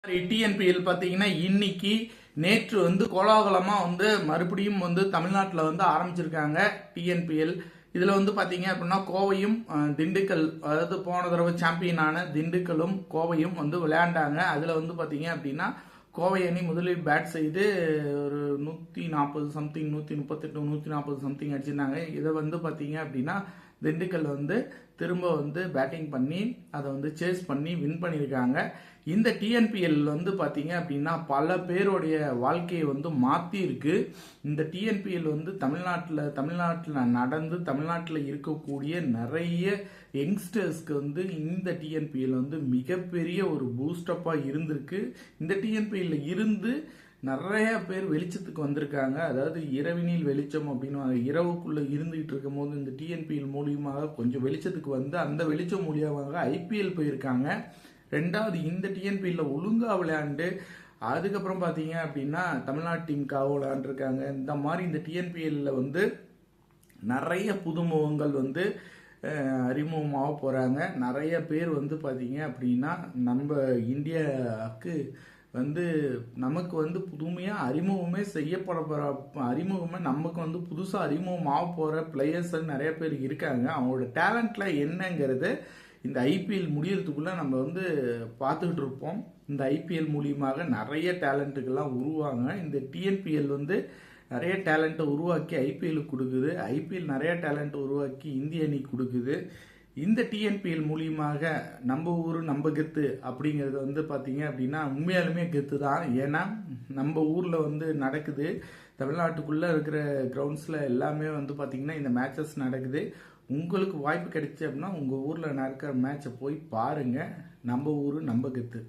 TNPL பார்த்தீங்கன்னா இன்னைக்கு நேற்று கோலாகலமா மறுபடியும் தமிழ்நாட்டில் ஆரம்பிச்சிருக்காங்க டிஎன்பிஎல். இதுல பாத்தீங்க அப்படின்னா கோவையும் திண்டுக்கல், அதாவது போன தடவை சாம்பியனான திண்டுக்கலும் கோவையும் விளையாண்டாங்க. அதுல பாத்தீங்க அப்படின்னா கோவை அணி முதலில் பேட் செய்து ஒரு 140 சம்திங், 138, 140 சம்திங் அடிச்சிருந்தாங்க. இதை பாத்தீங்க அப்படின்னா திண்டுக்கல் திரும்ப பேட்டிங் பண்ணி அதை சேஸ் பண்ணி வின் பண்ணியிருக்காங்க. இந்த டிஎன்பிஎல் பாத்தீங்க அப்படின்னா பல பேருடைய வாழ்க்கையை மாத்தி இருக்கு. இந்த டிஎன்பிஎல் தமிழ்நாட்டில் நடந்து தமிழ்நாட்டில் இருக்கக்கூடிய நிறைய யங்ஸ்டர்ஸ்க்கு இந்த டிஎன்பிஎல் மிகப்பெரிய ஒரு பூஸ்டப்பா இருந்திருக்கு. இந்த டிஎன்பிஎல்ல இருந்து நிறைய பேர் வெளிச்சத்துக்கு வந்திருக்காங்க. அதாவது இரவினில் வெளிச்சம் அப்படின்னு இரவுக்குள்ள இருந்துகிட்டு இருக்கும் போது இந்த டிஎன்பிஎல் மூலியமாக கொஞ்சம் வெளிச்சத்துக்கு அந்த வெளிச்சம் மூலியமாக ஐபிஎல் போயிருக்காங்க. ரெண்டாவது இந்த டிஎன்பிஎல்ல ஒழுங்கா விளையாண்டு அதுக்கப்புறம் பாத்தீங்க அப்படின்னா தமிழ்நாடு டீமுக்காக விளையாண்டுருக்காங்க. இந்த மாதிரி இந்த டிஎன்பிஎல்ல நிறைய புதுமுகங்கள் அறிமுகமாக போறாங்க. நிறைய பேர் பாத்தீங்க அப்படின்னா நம்ம இந்தியாவுக்கு நமக்கு புதுமையா அறிமுகமே செய்யப்பட போற அறிமுகமே நமக்கு புதுசா அறிமுகமாக போற பிளேயர்ஸ் நிறைய பேர் இருக்காங்க. அவங்களோட டேலண்ட்ல என்னங்கிறது இந்த ஐபிஎல் முடியறதுக்குள்ள நம்ம பார்த்துக்கிட்டு இருப்போம். இந்த ஐபிஎல் மூலியமாக நிறைய டேலண்ட்டுகள்லாம் உருவாங்க. இந்த டிஎன்பிஎல் நிறைய டேலண்ட்டை உருவாக்கி ஐபிஎல் கொடுக்குது. ஐபிஎல் நிறைய டேலண்ட் உருவாக்கி இந்திய அணி கொடுக்குது. இந்த டிஎன்பிஎல் மூலியமாக நம்ம ஊர் நம்ம கெத்து அப்படிங்கிறது பார்த்தீங்க அப்படின்னா உண்மையாலுமே கெத்து தான். ஏன்னா நம்ம ஊரில் நடக்குது. தமிழ்நாட்டுக்குள்ளே இருக்கிற கிரவுண்ட்ஸில் எல்லாமே பார்த்தீங்கன்னா இந்த மேட்சஸ் நடக்குது. உங்களுக்கு வாய்ப்பு கிடைச்சி அப்படின்னா உங்கள் ஊரில் நடக்கிற மேட்சை போய் பாருங்கள். நம்ம ஊர் நம்ம கெத்து.